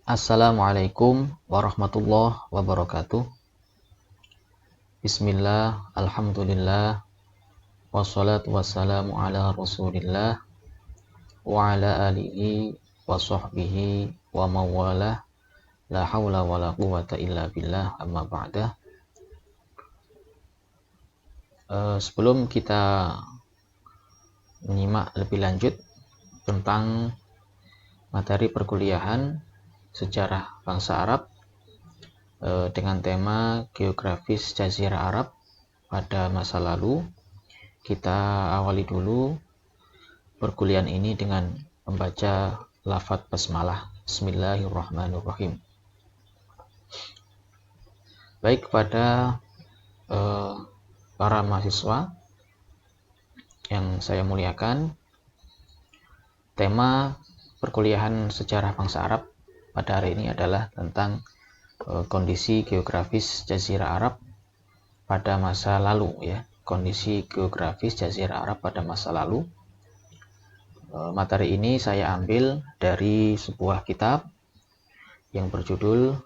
Assalamualaikum warahmatullahi wabarakatuh. Bismillah, alhamdulillah, wassalatu wassalamu ala rasulillah, wa ala alihi wa sahbihi wa mawalah, la hawla wa la quwata illa billah, amma ba'dah. Sebelum kita menyimak lebih lanjut tentang materi perkuliahan sejarah bangsa Arab dengan tema geografis Jazirah Arab pada masa lalu, kita awali dulu perkuliahan ini dengan membaca lafadz basmalah. Bismillahirrahmanirrahim. Baik, kepada para mahasiswa yang saya muliakan, tema perkuliahan sejarah bangsa Arab pada hari ini adalah tentang kondisi geografis Jazirah Arab pada masa lalu, ya. Kondisi geografis Jazirah Arab pada masa lalu. Materi ini saya ambil dari sebuah kitab yang berjudul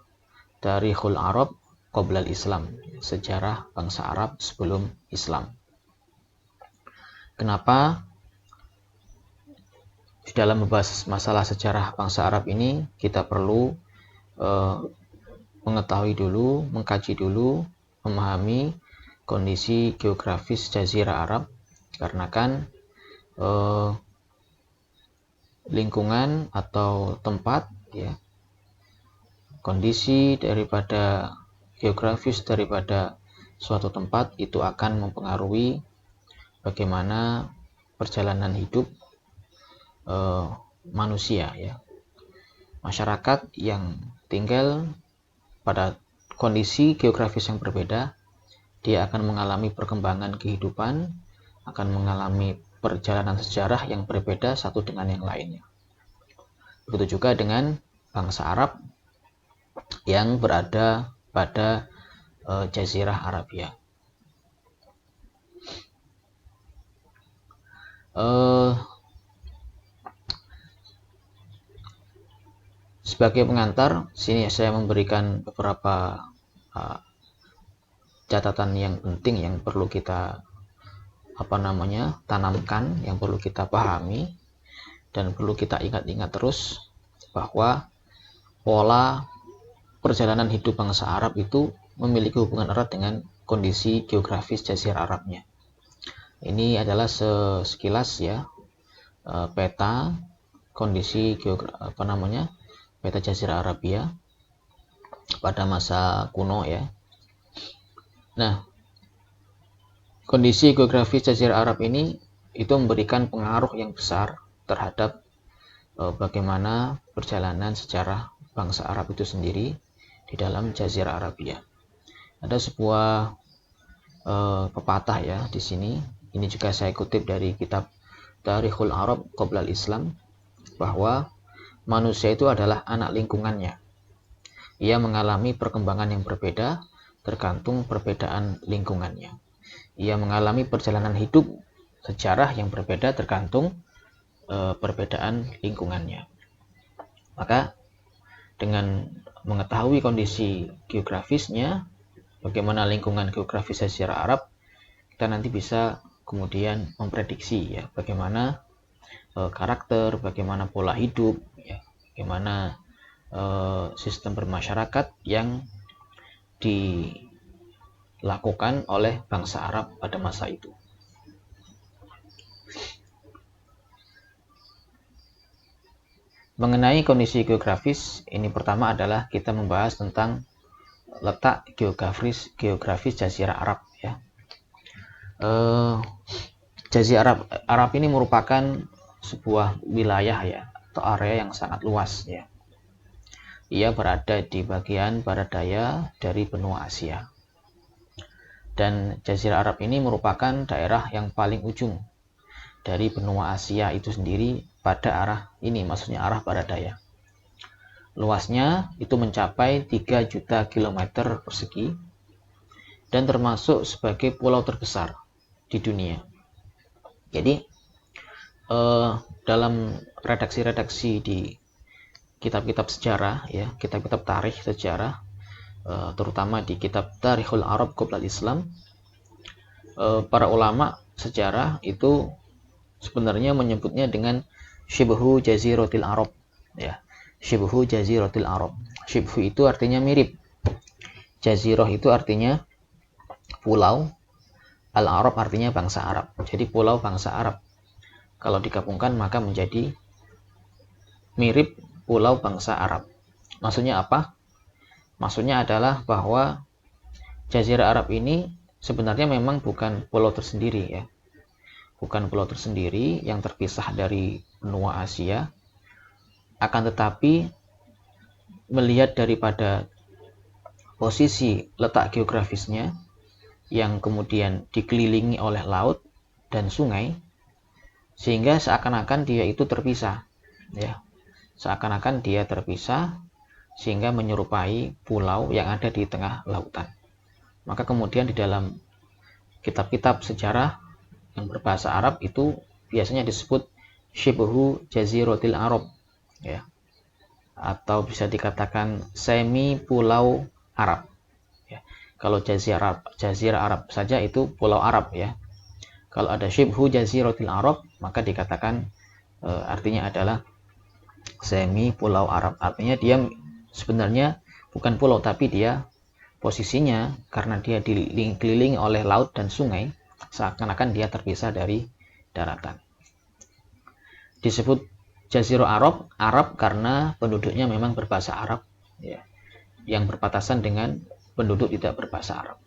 Tarikhul Arab Qoblal Islam, sejarah bangsa Arab sebelum Islam. Kenapa di dalam membahas masalah sejarah bangsa Arab ini kita perlu mengetahui dulu, mengkaji dulu, memahami kondisi geografis Jazirah Arab, karena kan lingkungan atau tempat, ya, kondisi daripada geografis daripada suatu tempat itu akan mempengaruhi bagaimana perjalanan hidup manusia, ya. Masyarakat yang tinggal pada kondisi geografis yang berbeda, dia akan mengalami perkembangan kehidupan, akan mengalami perjalanan sejarah yang berbeda satu dengan yang lainnya. Begitu juga dengan bangsa Arab yang berada pada Jazirah Arabia. Sebagai pengantar, sini saya memberikan beberapa catatan yang penting yang perlu kita tanamkan, yang perlu kita pahami dan perlu kita ingat-ingat terus, bahwa pola perjalanan hidup bangsa Arab itu memiliki hubungan erat dengan kondisi geografis Jazirah Arabnya. Ini adalah sekilas, ya, peta kondisi peta Jazirah Arabia pada masa kuno, ya. Nah, kondisi geografis Jazirah Arab ini itu memberikan pengaruh yang besar terhadap bagaimana perjalanan sejarah bangsa Arab itu sendiri di dalam Jazirah Arabia. Ada sebuah pepatah, ya, di sini. Ini juga saya kutip dari kitab Tarikhul Arab Qoblal Islam, bahwa manusia itu adalah anak lingkungannya. Ia mengalami perkembangan yang berbeda tergantung perbedaan lingkungannya. Ia mengalami perjalanan hidup sejarah yang berbeda tergantung perbedaan lingkungannya. Maka dengan mengetahui kondisi geografisnya, bagaimana lingkungan geografis Jazirah Arab, kita nanti bisa kemudian memprediksi, ya, bagaimana karakter, bagaimana pola hidup, ya, bagaimana sistem bermasyarakat yang dilakukan oleh bangsa Arab pada masa itu. Mengenai kondisi geografis, ini pertama adalah kita membahas tentang letak geografis Jazirah Arab, ya. Jazirah Arab ini merupakan sebuah wilayah, ya, atau area yang sangat luas, ya. Ia berada di bagian barat daya dari benua Asia. Dan Jazirah Arab ini merupakan daerah yang paling ujung dari benua Asia itu sendiri pada arah ini, maksudnya arah barat daya. Luasnya itu mencapai 3 juta kilometer persegi dan termasuk sebagai pulau terbesar di dunia. Jadi dalam redaksi-redaksi di kitab-kitab sejarah, ya, kitab-kitab tarikh sejarah, terutama di kitab Tarikhul Arab Qoblal Islam, para ulama sejarah itu sebenarnya menyebutnya dengan Shibhu Jaziratil Arab, ya. Shibhu Jaziratil Arab. Shibhu itu artinya mirip. Jazirah itu artinya pulau. Al-Arab artinya bangsa Arab. Jadi pulau bangsa Arab. Kalau digabungkan maka menjadi mirip pulau bangsa Arab. Maksudnya apa? Maksudnya adalah bahwa Jazirah Arab ini sebenarnya memang bukan pulau tersendiri, ya. Bukan pulau tersendiri yang terpisah dari benua Asia. Akan tetapi melihat daripada posisi letak geografisnya yang kemudian dikelilingi oleh laut dan sungai, sehingga seakan-akan dia itu terpisah, ya. Seakan-akan dia terpisah sehingga menyerupai pulau yang ada di tengah lautan. Maka kemudian di dalam kitab-kitab sejarah yang berbahasa Arab itu biasanya disebut Shibhu Jaziratil Arab, ya. Atau bisa dikatakan semi pulau Arab. Kalau Jazirah Arab saja itu pulau Arab, ya. Kalau ada Shibhu Jaziratil Arab, maka dikatakan artinya adalah semi pulau Arab. Artinya dia sebenarnya bukan pulau, tapi dia posisinya karena dia dikelilingi oleh laut dan sungai, seakan-akan dia terpisah dari daratan. Disebut Jazirah Arab, Arab karena penduduknya memang berbahasa Arab, ya, yang berpapasan dengan penduduk tidak berbahasa Arab.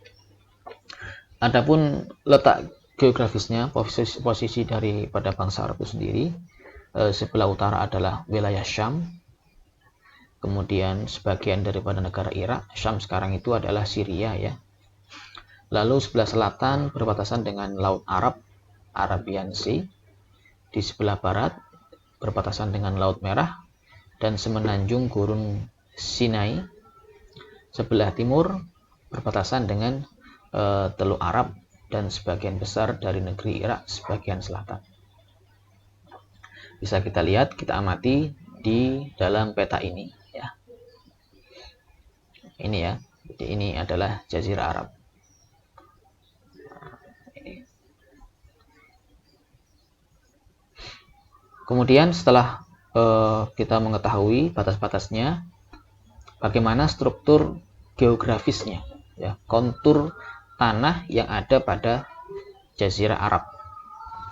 Adapun letak geografisnya, posisi daripada bangsa Arab itu sendiri, sebelah utara adalah wilayah Syam, kemudian sebagian daripada negara Irak. Syam sekarang itu adalah Syria, ya. Lalu sebelah selatan berbatasan dengan Laut Arab, Arabian Sea. Di sebelah barat berbatasan dengan Laut Merah dan semenanjung Gurun Sinai. Sebelah timur berbatasan dengan Teluk Arab dan sebagian besar dari negeri Irak sebagian selatan. Bisa kita lihat, kita amati di dalam peta ini, ya. Ini, ya. Jadi ini adalah Jazirah Arab. Ini. Kemudian setelah kita mengetahui batas-batasnya, bagaimana struktur geografisnya, ya, kontur tanah yang ada pada Jazirah Arab.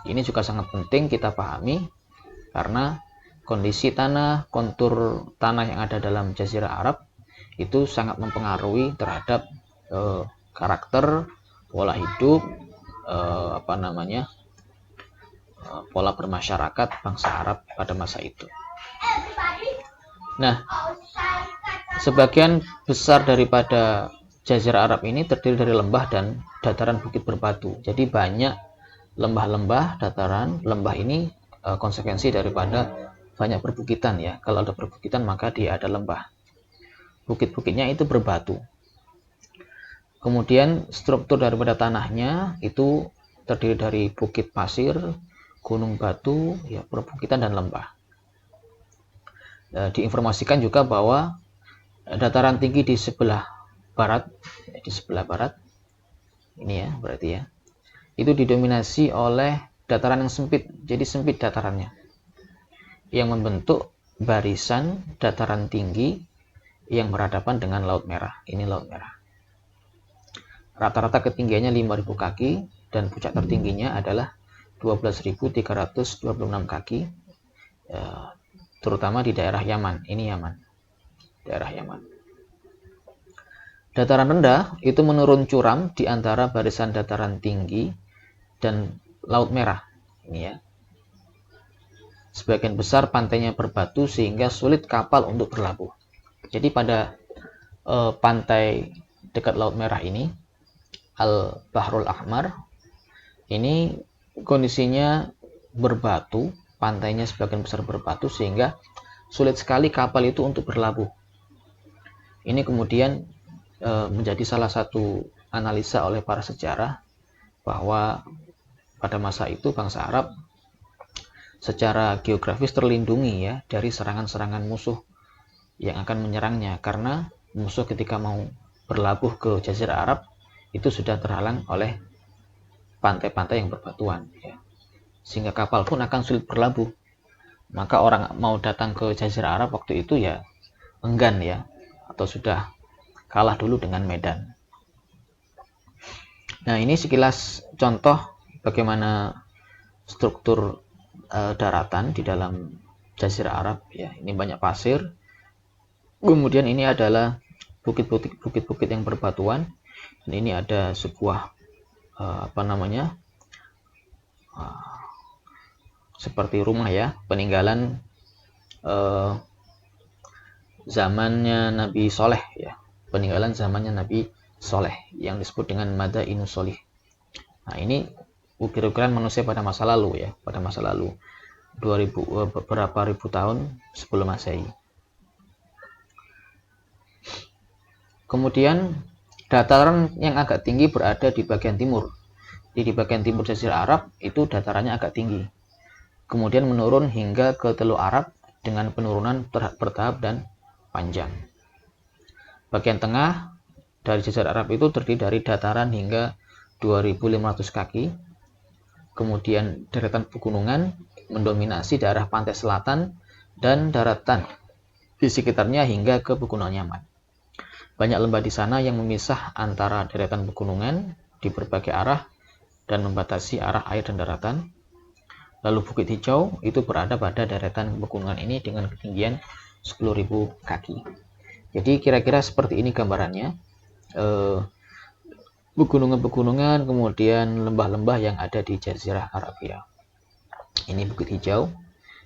Ini juga sangat penting kita pahami karena kondisi tanah, kontur tanah yang ada dalam Jazirah Arab itu sangat mempengaruhi terhadap karakter, pola hidup, pola bermasyarakat bangsa Arab pada masa itu. Nah, sebagian besar daripada Jazirah Arab ini terdiri dari lembah dan dataran bukit berbatu. Jadi banyak lembah-lembah, dataran. Lembah ini konsekuensi daripada banyak perbukitan, ya. Kalau ada perbukitan maka dia ada lembah. Bukit-bukitnya itu berbatu. Kemudian struktur daripada tanahnya itu terdiri dari bukit pasir, gunung batu, ya, perbukitan dan lembah. Diinformasikan juga bahwa dataran tinggi di sebelah barat, ini, ya, berarti, ya, itu didominasi oleh dataran yang sempit. Jadi sempit datarannya, yang membentuk barisan dataran tinggi yang berhadapan dengan Laut Merah. Ini Laut Merah. Rata-rata ketinggiannya 5.000 kaki dan puncak tertingginya adalah 12.326 kaki, terutama di daerah Yaman. Ini Yaman, daerah Yaman. Dataran rendah itu menurun curam di antara barisan dataran tinggi dan Laut Merah. Ini, ya. Sebagian besar pantainya berbatu sehingga sulit kapal untuk berlabuh. Jadi pada pantai dekat Laut Merah ini, Al-Bahrul Ahmar, ini kondisinya berbatu, pantainya sebagian besar berbatu sehingga sulit sekali kapal itu untuk berlabuh. Ini kemudian menjadi salah satu analisa oleh para sejarah bahwa pada masa itu bangsa Arab secara geografis terlindungi, ya, dari serangan-serangan musuh yang akan menyerangnya, karena musuh ketika mau berlabuh ke Jazirah Arab itu sudah terhalang oleh pantai-pantai yang berbatuan, ya. Sehingga kapal pun akan sulit berlabuh. Maka orang mau datang ke Jazirah Arab waktu itu ya enggan, ya, atau sudah kalah dulu dengan medan. Nah, ini sekilas contoh bagaimana struktur daratan di dalam Jazirah Arab, ya. Ini banyak pasir. Kemudian ini adalah bukit-bukit yang berbatuan. Dan ini ada sebuah seperti rumah, ya, peninggalan zamannya Nabi Soleh, ya, peninggalan zamannya Nabi Soleh yang disebut dengan Madainus Solih. Nah, ini ukir-ukiran manusia pada masa lalu, ya, pada masa lalu 2000 beberapa ribu tahun sebelum Masehi. Kemudian dataran yang agak tinggi berada di bagian timur. Di bagian timur Jazirah Arab itu datarannya agak tinggi. Kemudian menurun hingga ke Teluk Arab dengan penurunan bertahap dan panjang. Bagian tengah dari Jazirah Arab itu terdiri dari dataran hingga 2.500 kaki. Kemudian deretan pegunungan mendominasi daerah pantai selatan dan daratan di sekitarnya hingga ke Pegunungan Yaman. Banyak lembah di sana yang memisah antara deretan pegunungan di berbagai arah dan membatasi arah air dan daratan. Lalu Bukit Hijau itu berada pada deretan pegunungan ini dengan ketinggian 10.000 kaki. Jadi kira-kira seperti ini gambarannya. Pegunungan-pegunungan, kemudian lembah-lembah yang ada di Jazirah Arabia. Ini Bukit Hijau,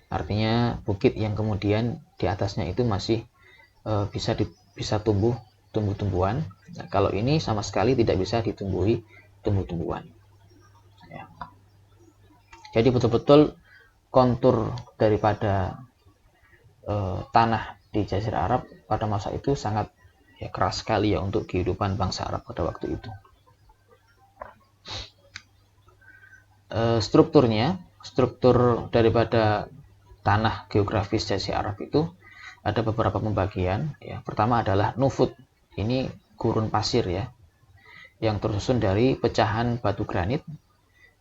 artinya bukit yang kemudian di atasnya itu masih bisa tumbuh tumbuh-tumbuhan. Nah, kalau ini sama sekali tidak bisa ditumbuhi tumbuh-tumbuhan, ya. Jadi betul-betul kontur daripada tanah di Jazirah Arab pada masa itu sangat, ya, keras sekali, ya, untuk kehidupan bangsa Arab pada waktu itu. Struktur daripada tanah geografis Jazirah Arab itu ada beberapa pembagian, ya. Pertama adalah nufud. Ini gurun pasir, ya, yang tersusun dari pecahan batu granit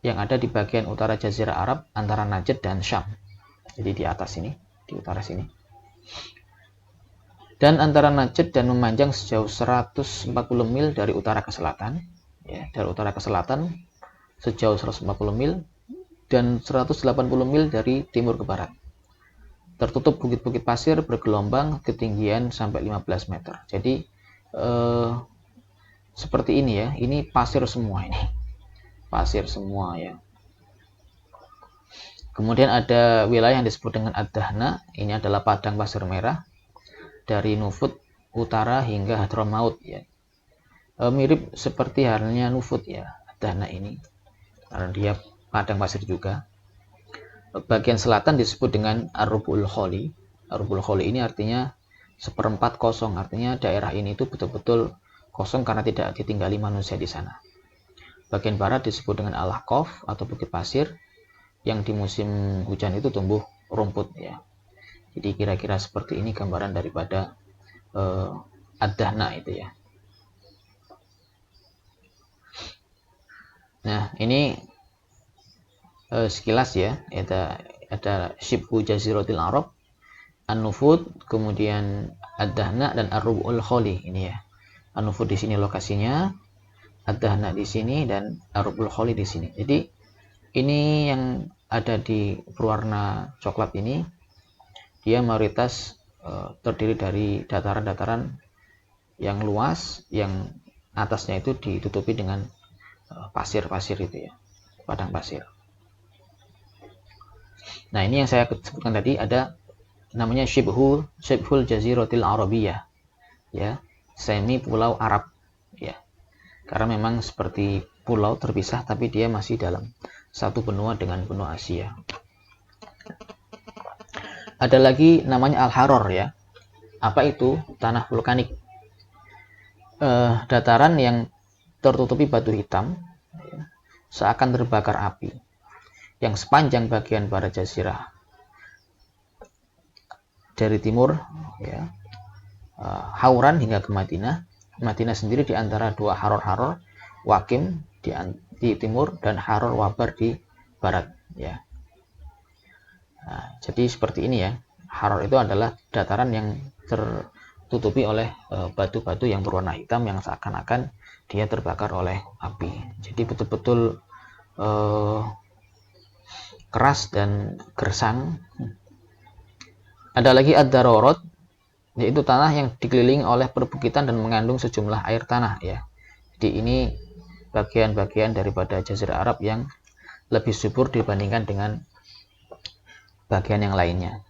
yang ada di bagian utara Jazirah Arab antara Najd dan Syam. Jadi di atas ini, di utara sini. Dan antara Najd dan memanjang sejauh 140 mil dari utara ke selatan, ya, dari utara ke selatan sejauh 140 mil dan 180 mil dari timur ke barat. Tertutup bukit-bukit pasir bergelombang ketinggian sampai 15 meter. Jadi seperti ini, ya. Ini pasir semua, ini pasir semua, ya. Kemudian ada wilayah yang disebut dengan Ad-Dahna. Ini adalah padang pasir merah dari Nufud utara hingga Hadramaut, ya. Mirip seperti halnya Nufud, ya, Ad-Dahna ini, karena dia padang pasir juga. Bagian selatan disebut dengan Ar-Rubul Kholi. Ar-Rubul Kholi ini artinya seperempat kosong, artinya daerah ini itu betul-betul kosong karena tidak ditinggali manusia di sana. Bagian barat disebut dengan Al-Ahqaf atau bukit pasir yang di musim hujan itu tumbuh rumput, ya. Jadi kira-kira seperti ini gambaran daripada Ad-Dahna itu, ya. Nah, ini sekilas, ya. Ada Shibhu Jaziratil Arab, An-Nufud, kemudian Ad-Dahna dan Ar-Rubul Kholi, ini, ya. An-Nufud di sini lokasinya, Ad-Dahna di sini, dan Ar-Rubul Kholi di sini. Jadi ini yang ada di berwarna coklat ini, dia mayoritas terdiri dari dataran-dataran yang luas, yang atasnya itu ditutupi dengan pasir-pasir itu, ya, padang pasir. Nah, ini yang saya sebutkan tadi, ada namanya Shibhul Jaziratil Arabiyah, ya, semi pulau Arab, ya, karena memang seperti pulau terpisah tapi dia masih dalam satu benua dengan benua Asia. Ada lagi namanya Al-Haror, ya. Apa itu? Tanah vulkanik, dataran yang tertutupi batu hitam, ya, seakan terbakar api, yang sepanjang bagian barat jazirah dari timur, ya, Hauran hingga ke Madinah. Madinah sendiri di antara dua Haror-Haror, Wakim di timur dan Haror Wabar di barat ya. Nah, jadi seperti ini ya. Haror itu adalah dataran yang tertutupi oleh batu-batu yang berwarna hitam yang seakan-akan dia terbakar oleh api. Jadi betul-betul keras dan gersang. Ada lagi ad-darorot, yaitu tanah yang dikelilingi oleh perbukitan dan mengandung sejumlah air tanah ya. Jadi ini bagian-bagian daripada Jazirah Arab yang lebih subur dibandingkan dengan bagian yang lainnya,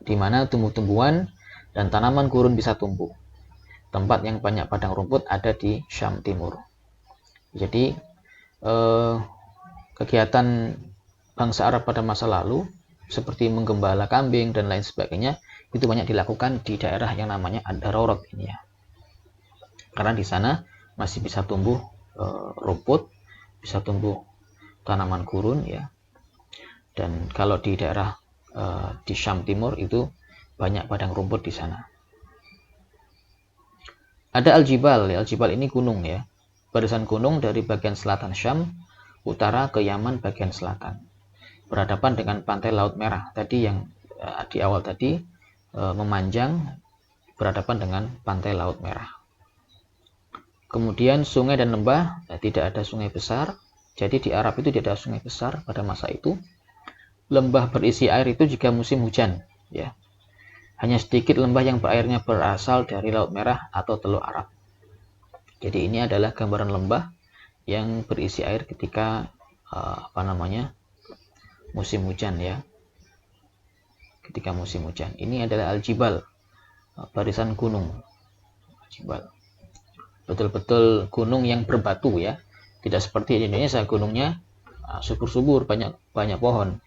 di mana tumbuh-tumbuhan dan tanaman gurun bisa tumbuh. Tempat yang banyak padang rumput ada di Syam Timur. Jadi kegiatan bangsa Arab pada masa lalu seperti menggembala kambing dan lain sebagainya itu banyak dilakukan di daerah yang namanya Ad-Darorot ini ya. Karena di sana masih bisa tumbuh rumput, bisa tumbuh tanaman gurun ya. Dan kalau di daerah di Syam Timur itu banyak padang rumput di sana. Ada Al-Jibal, ya, Al-Jibal ini gunung ya. Barisan gunung dari bagian selatan Syam, utara ke Yaman bagian selatan. Berhadapan dengan pantai Laut Merah. Tadi yang di awal tadi memanjang berhadapan dengan pantai Laut Merah. Kemudian sungai dan lembah, tidak ada sungai besar. Jadi di Arab itu tidak ada sungai besar pada masa itu. Lembah berisi air itu jika musim hujan, ya. Hanya sedikit lembah yang berairnya berasal dari Laut Merah atau Teluk Arab. Jadi ini adalah gambaran lembah yang berisi air ketika musim hujan ya. Ketika musim hujan. Ini adalah Al-Jibal, barisan gunung. Al-Jibal. Betul-betul gunung yang berbatu ya. Tidak seperti di Indonesia gunungnya subur-subur, banyak pohon.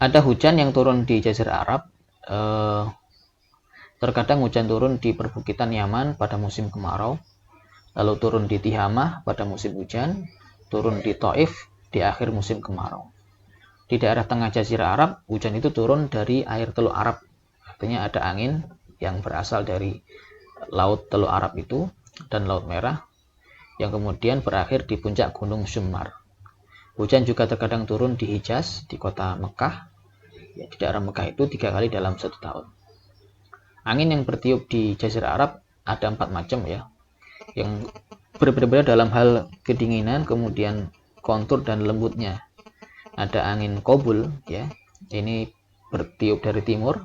Ada hujan yang turun di Jazirah Arab. Terkadang hujan turun di perbukitan Yaman pada musim kemarau, lalu turun di Tihamah pada musim hujan, turun di Taif di akhir musim kemarau. Di daerah tengah Jazirah Arab, hujan itu turun dari air Teluk Arab. Artinya ada angin yang berasal dari Laut Teluk Arab itu dan Laut Merah, yang kemudian berakhir di puncak Gunung Syummar. Hujan juga terkadang turun di Hijaz, di kota Mekah. Ya, di daerah Mekah itu 3 kali dalam 1 tahun. Angin yang bertiup di Jazirah Arab ada 4 macam ya, yang berbeda-beda dalam hal kedinginan, kemudian kontur dan lembutnya. Ada angin Qabul ya, ini bertiup dari timur.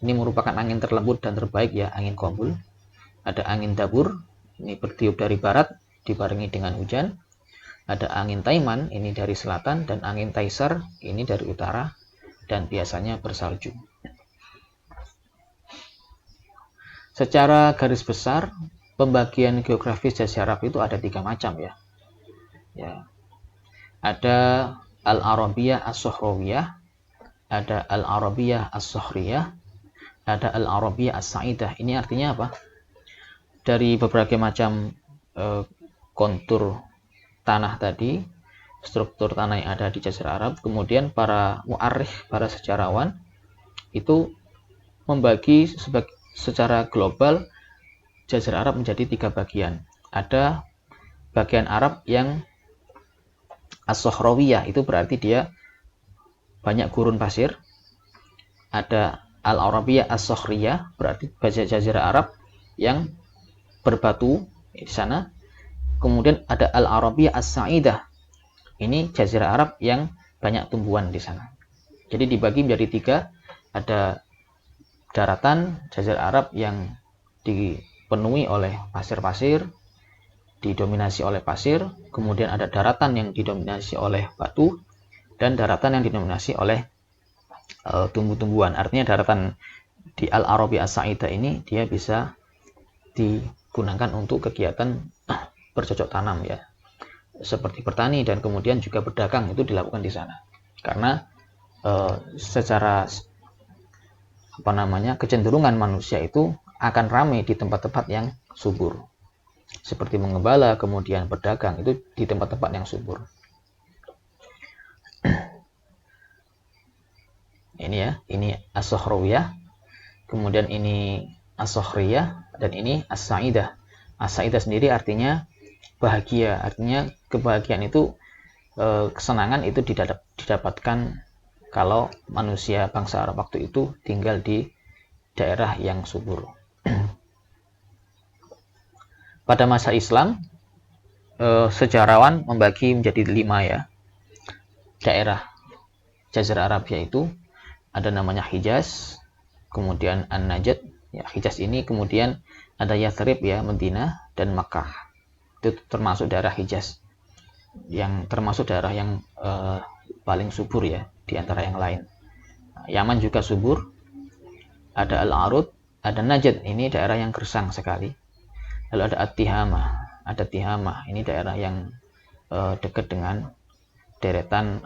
Ini merupakan angin terlembut dan terbaik ya, angin Qabul. Ada angin Dabur, ini bertiup dari barat dibarengi dengan hujan. Ada angin Taiman, ini dari selatan, dan angin Taisar, ini dari utara dan biasanya bersalju. Secara garis besar, pembagian geografis Jazirah Arab itu ada 3 macam ya. Ada Al-Arabiyah As-Sohrawiyah, ada Al-Arabiyah As-Sohriyah, ada Al-Arabiyah As-Sa'idah. Ini artinya apa? Dari berbagai macam kontur tanah tadi, struktur tanah yang ada di Jazirah Arab, kemudian para mu'arrikh, para sejarawan itu membagi secara global Jazirah Arab menjadi 3 bagian. Ada bagian Arab yang As-Sohrawiyah, itu berarti dia banyak gurun pasir. Ada Al-Arabiyah As-Sohriyah, berarti Jazirah Arab yang berbatu di sana. Kemudian ada Al-Arabiyah As-Sa'idah, ini Jazirah Arab yang banyak tumbuhan di sana. Jadi dibagi menjadi 3, ada daratan Jazirah Arab yang dipenuhi oleh pasir-pasir, didominasi oleh pasir, kemudian ada daratan yang didominasi oleh batu, dan daratan yang didominasi oleh tumbuh-tumbuhan. Artinya daratan di Al-Arabiyah As-Sa'idah ini dia bisa digunakan untuk kegiatan bercocok tanam ya, seperti bertani dan kemudian juga berdagang, itu dilakukan di sana. Karena secara kecenderungan manusia itu akan ramai di tempat-tempat yang subur, seperti mengembala, kemudian berdagang, itu di tempat-tempat yang subur. Ini ya, ini as-Sohrawiyah, kemudian ini as-Sokhriyah, dan ini as-Sa'idah. As-Sa'idah sendiri artinya bahagia, artinya kebahagiaan itu, kesenangan itu didapatkan kalau manusia bangsa Arab waktu itu tinggal di daerah yang subur. Pada masa Islam, sejarawan membagi menjadi 5 ya daerah Jazirah Arab, yaitu ada namanya Hijaz, kemudian An-Najd, ya Hijaz ini, kemudian ada Yathrib ya, Madinah, dan Makkah. Itu termasuk daerah Hijaz, yang termasuk daerah yang paling subur ya di antara yang lain. Yaman juga subur, ada Al-Arud, ada Najd, ini daerah yang gersang sekali. Lalu ada At-Tihamah, ada Tihamah, ini daerah yang dekat dengan deretan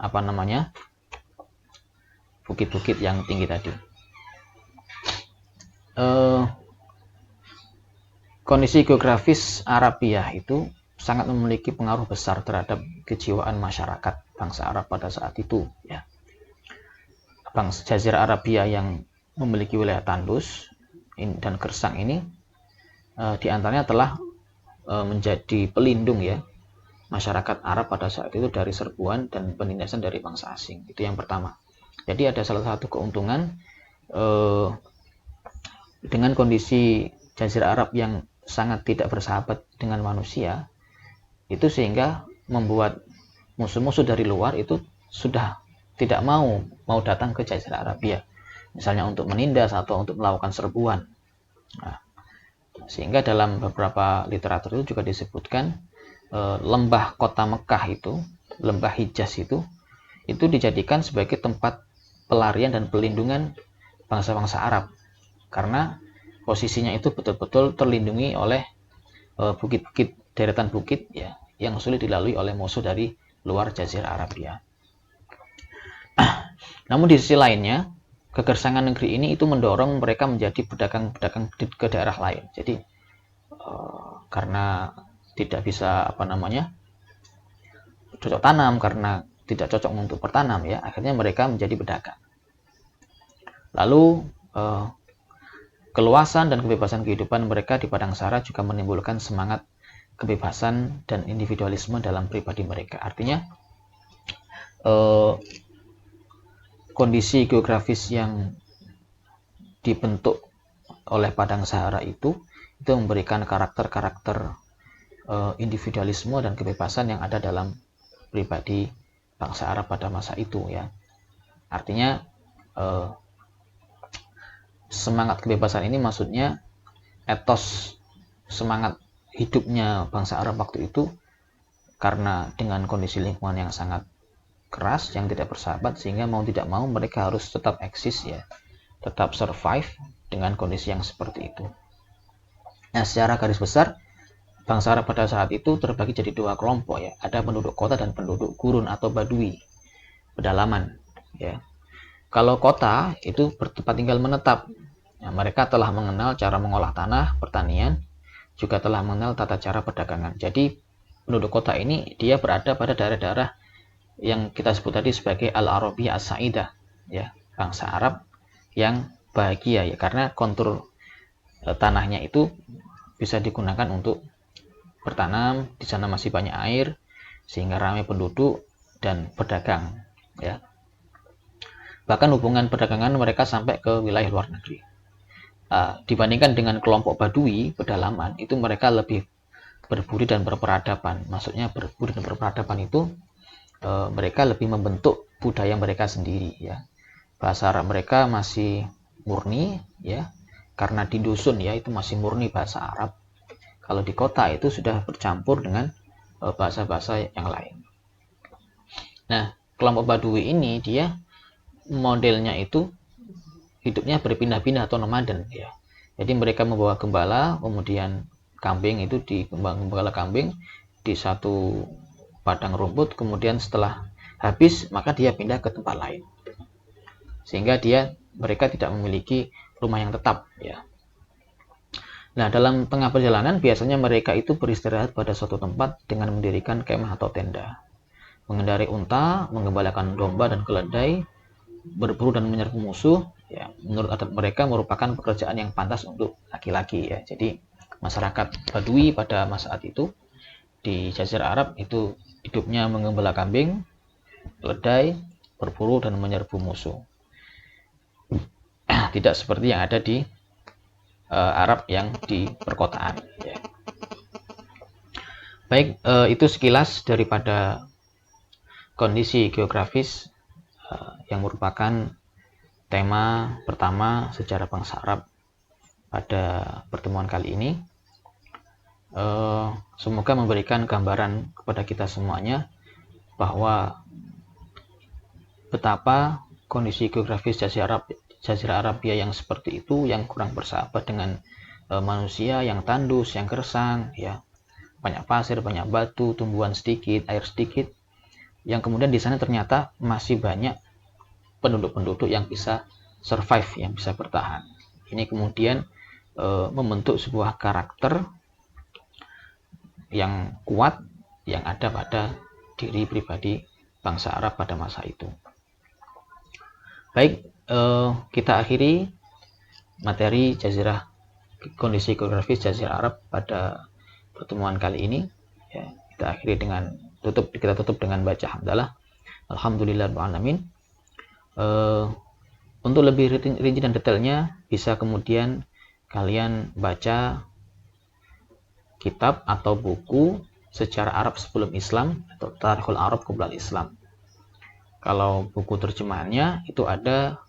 bukit-bukit yang tinggi tadi. Kondisi geografis Arabiah itu sangat memiliki pengaruh besar terhadap kejiwaan masyarakat bangsa Arab pada saat itu ya. Bangsa Jazirah Arabia yang memiliki wilayah tandus dan gersang ini, diantaranya telah menjadi pelindung ya masyarakat Arab pada saat itu dari serbuan dan penindasan dari bangsa asing. Itu yang pertama. Jadi ada salah satu keuntungan dengan kondisi Jazirah Arab yang sangat tidak bersahabat dengan manusia, itu sehingga membuat musuh-musuh dari luar itu sudah tidak mau datang ke Jazirah Arabia, misalnya untuk menindas atau untuk melakukan serbuan. Nah, sehingga dalam beberapa literatur itu juga disebutkan lembah kota Mekah itu, lembah Hijaz itu dijadikan sebagai tempat pelarian dan pelindungan bangsa-bangsa Arab, karena posisinya itu betul-betul terlindungi oleh bukit-bukit, deretan bukit ya, yang sulit dilalui oleh musuh dari luar Jazirah Arabia. Namun di sisi lainnya, kegersangan negeri ini itu mendorong mereka menjadi pedagang-pedagang ke daerah lain. Jadi karena tidak bisa cocok tanam, karena tidak cocok untuk bertanam ya, akhirnya mereka menjadi pedagang. Lalu keluasan dan kebebasan kehidupan mereka di padang sahara juga menimbulkan semangat kebebasan dan individualisme dalam pribadi mereka. Artinya kondisi geografis yang dibentuk oleh padang sahara itu memberikan karakter-karakter individualisme dan kebebasan yang ada dalam pribadi bangsa Arab pada masa itu ya. Artinya semangat kebebasan ini maksudnya etos semangat hidupnya bangsa Arab waktu itu, karena dengan kondisi lingkungan yang sangat keras, yang tidak bersahabat, sehingga mau tidak mau mereka harus tetap eksis ya, tetap survive dengan kondisi yang seperti itu. Nah, secara garis besar bangsa Arab pada saat itu terbagi jadi 2 kelompok ya, ada penduduk kota dan penduduk gurun atau badui, pedalaman ya. Kalau kota itu bertempat tinggal menetap, ya, mereka telah mengenal cara mengolah tanah, pertanian, juga telah mengenal tata cara perdagangan. Jadi penduduk kota ini dia berada pada daerah-daerah yang kita sebut tadi sebagai Al-Arabiyah As-Sa'idah ya, bangsa Arab yang bahagia ya, karena kontur tanahnya itu bisa digunakan untuk bertanam, di sana masih banyak air sehingga ramai penduduk dan berdagang ya. Bahkan hubungan perdagangan mereka sampai ke wilayah luar negeri. Dibandingkan dengan kelompok badui pedalaman, itu mereka lebih berbudi dan berperadaban. Maksudnya berbudi dan berperadaban itu mereka lebih membentuk budaya mereka sendiri ya. Bahasa Arab mereka masih murni ya, karena di dusun ya itu masih murni bahasa Arab. Kalau di kota itu sudah bercampur dengan bahasa-bahasa yang lain. Nah, kelompok badui ini dia modelnya itu hidupnya berpindah-pindah atau nomaden ya. Jadi mereka membawa gembala, kemudian kambing itu gembala kambing di satu padang rumput, kemudian setelah habis maka dia pindah ke tempat lain. Sehingga mereka tidak memiliki rumah yang tetap ya. Nah, dalam tengah perjalanan biasanya mereka itu beristirahat pada suatu tempat dengan mendirikan kemah atau tenda, mengendarai unta, menggembalakan domba dan keledai, berburu dan menyerbu musuh, ya, menurut adat mereka merupakan pekerjaan yang pantas untuk laki-laki, ya. Jadi masyarakat Badui pada masa saat itu di Jazirah Arab itu hidupnya menggembala kambing, keledai, berburu dan menyerbu musuh. Tidak seperti yang ada di Arab yang di perkotaan, ya. Baik, itu sekilas daripada kondisi geografis yang merupakan tema pertama sejarah bangsa Arab pada pertemuan kali ini. Semoga memberikan gambaran kepada kita semuanya bahwa betapa kondisi geografis Jazirah Arabia yang seperti itu, yang kurang bersahabat dengan manusia, yang tandus, yang gersang, ya, banyak pasir, banyak batu, tumbuhan sedikit, air sedikit, yang kemudian di sana ternyata masih banyak penduduk-penduduk yang bisa survive, yang bisa bertahan. Ini kemudian membentuk sebuah karakter yang kuat yang ada pada diri pribadi bangsa Arab pada masa itu. Baik, kita akhiri materi kondisi geografis Jazirah Arab pada pertemuan kali ini. Ya, kita tutup dengan baca hamdalah. Alhamdulillahirrahmanirrahim. Untuk lebih rinci dan detailnya bisa kemudian kalian baca kitab atau buku Sejarah Arab Sebelum Islam atau Tarikhul Arab Qabla Islam. Kalau buku terjemahannya itu ada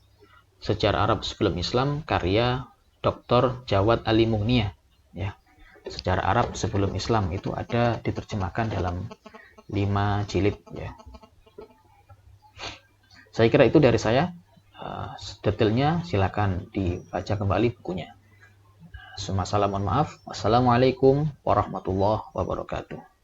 Sejarah Arab Sebelum Islam karya Dr. Jawad Ali Mughniya, ya. Sejarah Arab Sebelum Islam itu ada diterjemahkan dalam 5 jilid, ya. Saya kira itu dari saya. Detailnya silakan dibaca kembali bukunya. Mohon maaf. Wassalamualaikum warahmatullahi wabarakatuh.